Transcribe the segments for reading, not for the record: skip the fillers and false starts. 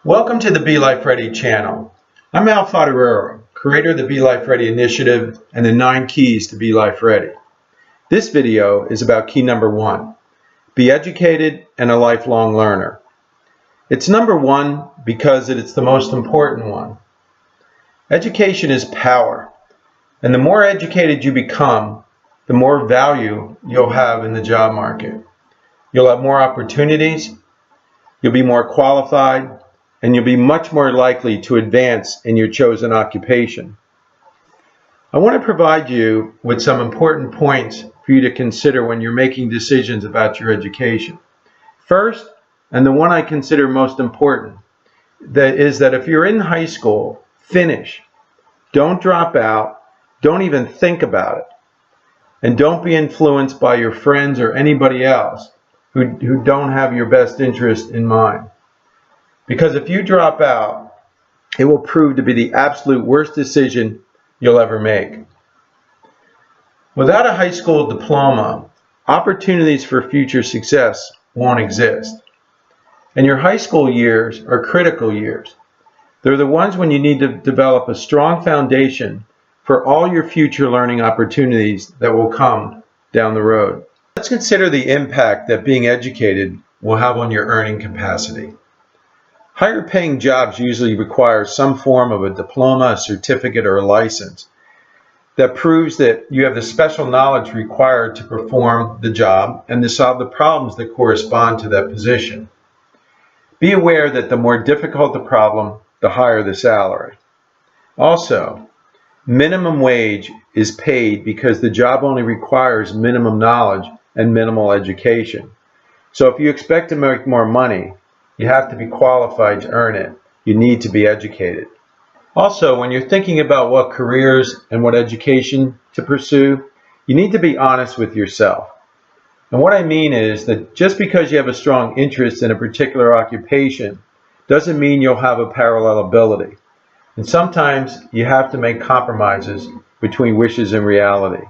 Welcome to the Be Life Ready channel. I'm Al Faderero, creator of the Be Life Ready initiative and the 9 keys to Be Life Ready. This video is about key number 1, be educated and a lifelong learner. It's number 1 because it's the most important one. Education is power, and the more educated you become, the more value you'll have in the job market. You'll have more opportunities, you'll be more qualified, and you'll be much more likely to advance in your chosen occupation. I want to provide you with some important points for you to consider when you're making decisions about your education. First, and the one I consider most important, is that if you're in high school, finish. Don't drop out. Don't even think about it. And don't be influenced by your friends or anybody else who don't have your best interest in mind. Because if you drop out, it will prove to be the absolute worst decision you'll ever make. Without a high school diploma, opportunities for future success won't exist. And your high school years are critical years. They're the ones when you need to develop a strong foundation for all your future learning opportunities that will come down the road. Let's consider the impact that being educated will have on your earning capacity. Higher paying jobs usually require some form of a diploma, a certificate, or a license that proves that you have the special knowledge required to perform the job and to solve the problems that correspond to that position. Be aware that the more difficult the problem, the higher the salary. Also, minimum wage is paid because the job only requires minimum knowledge and minimal education. So if you expect to make more money, you have to be qualified to earn it. You need to be educated. Also, when you're thinking about what careers and what education to pursue, you need to be honest with yourself. And what I mean is that just because you have a strong interest in a particular occupation doesn't mean you'll have a parallel ability. And sometimes you have to make compromises between wishes and reality.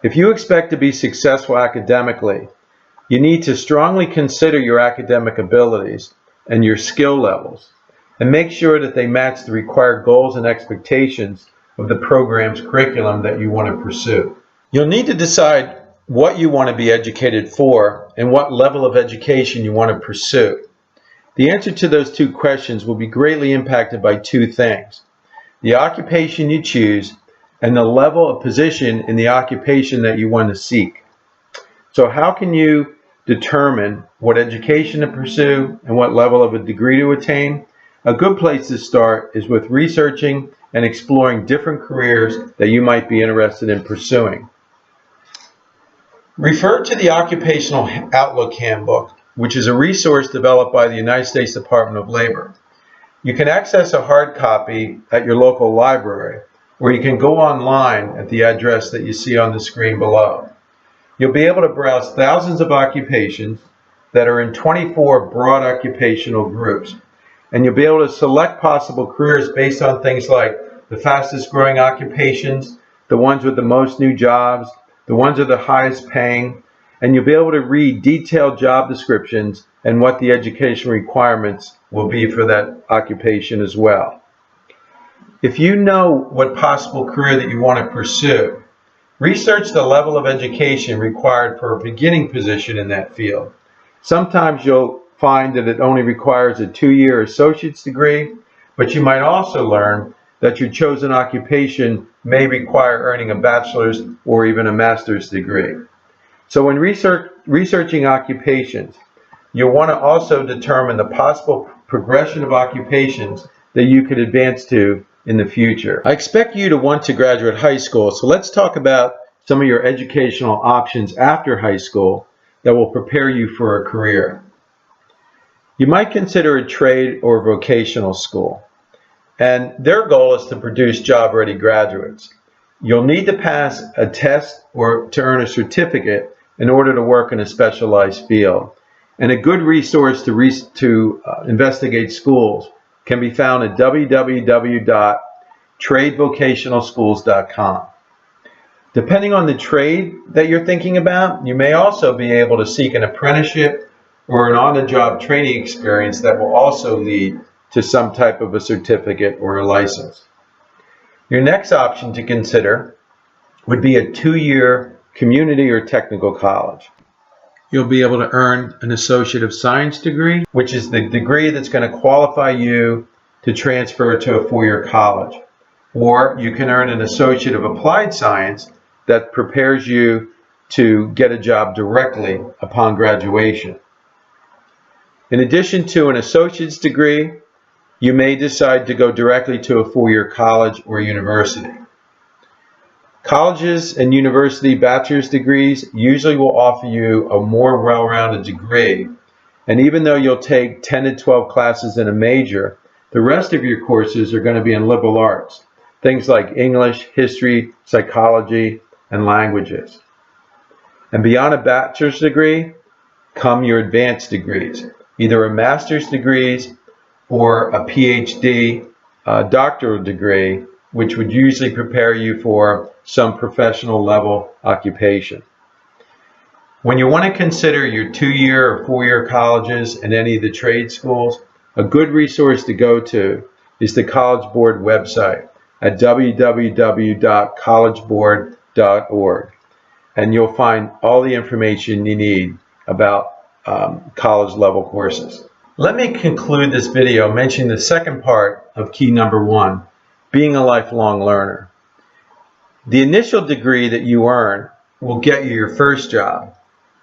If you expect to be successful academically, you need to strongly consider your academic abilities and your skill levels and make sure that they match the required goals and expectations of the program's curriculum that you want to pursue. You'll need to decide what you want to be educated for and what level of education you want to pursue. The answer to those 2 questions will be greatly impacted by 2 things: the occupation you choose and the level of position in the occupation that you want to seek. So how can you determine what education to pursue and what level of a degree to attain? A good place to start is with researching and exploring different careers that you might be interested in pursuing. Refer to the Occupational Outlook Handbook, which is a resource developed by the United States Department of Labor. You can access a hard copy at your local library, or you can go online at the address that you see on the screen below. You'll be able to browse thousands of occupations that are in 24 broad occupational groups, and you'll be able to select possible careers based on things like the fastest growing occupations, the ones with the most new jobs, the ones with the highest paying, and you'll be able to read detailed job descriptions and what the education requirements will be for that occupation as well. If you know what possible career that you want to pursue, research the level of education required for a beginning position in that field. Sometimes you'll find that it only requires a 2-year associate's degree, but you might also learn that your chosen occupation may require earning a bachelor's or even a master's degree. So when researching occupations, you'll want to also determine the possible progression of occupations that you could advance to in the future. I expect you to want to graduate high school, so let's talk about some of your educational options after high school that will prepare you for a career. You might consider a trade or vocational school, and their goal is to produce job-ready graduates. You'll need to pass a test or to earn a certificate in order to work in a specialized field. And a good resource to investigate schools can be found at www.tradevocationalschools.com. Depending on the trade that you're thinking about, you may also be able to seek an apprenticeship or an on-the-job training experience that will also lead to some type of a certificate or a license. Your next option to consider would be a 2-year community or technical college. You'll be able to earn an Associate of Science degree, which is the degree that's going to qualify you to transfer to a 4-year college. Or you can earn an Associate of Applied Science that prepares you to get a job directly upon graduation. In addition to an associate's degree, you may decide to go directly to a 4-year college or university. Colleges and university bachelor's degrees usually will offer you a more well-rounded degree, and even though you'll take 10 to 12 classes in a major, the rest of your courses are going to be in liberal arts, things like English, history, psychology, and languages. And beyond a bachelor's degree come your advanced degrees, either a master's degrees or a PhD, doctoral degree, which would usually prepare you for some professional level occupation. When you want to consider your 2-year or 4-year colleges and any of the trade schools, a good resource to go to is the College Board website at www.collegeboard.org, and you'll find all the information you need about college level courses. Let me conclude this video mentioning the second part of key number 1, being a lifelong learner. The initial degree that you earn will get you your first job,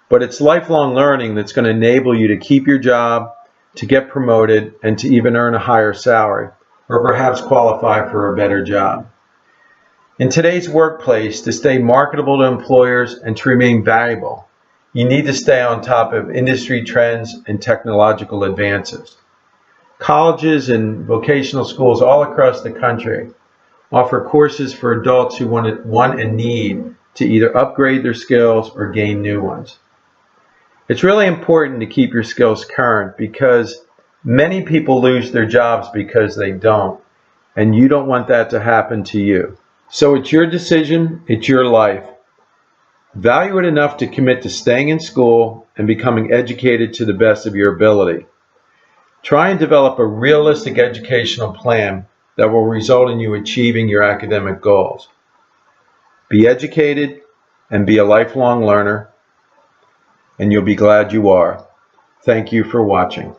but it's lifelong learning that's going to enable you to keep your job, to get promoted, and to even earn a higher salary, or perhaps qualify for a better job. In today's workplace, to stay marketable to employers and to remain valuable, you need to stay on top of industry trends and technological advances. Colleges and vocational schools all across the country offer courses for adults who want and need to either upgrade their skills or gain new ones. It's really important to keep your skills current because many people lose their jobs because they don't, and you don't want that to happen to you. So it's your decision, it's your life. Value it enough to commit to staying in school and becoming educated to the best of your ability. Try and develop a realistic educational plan that will result in you achieving your academic goals. Be educated and be a lifelong learner, and you'll be glad you are. Thank you for watching.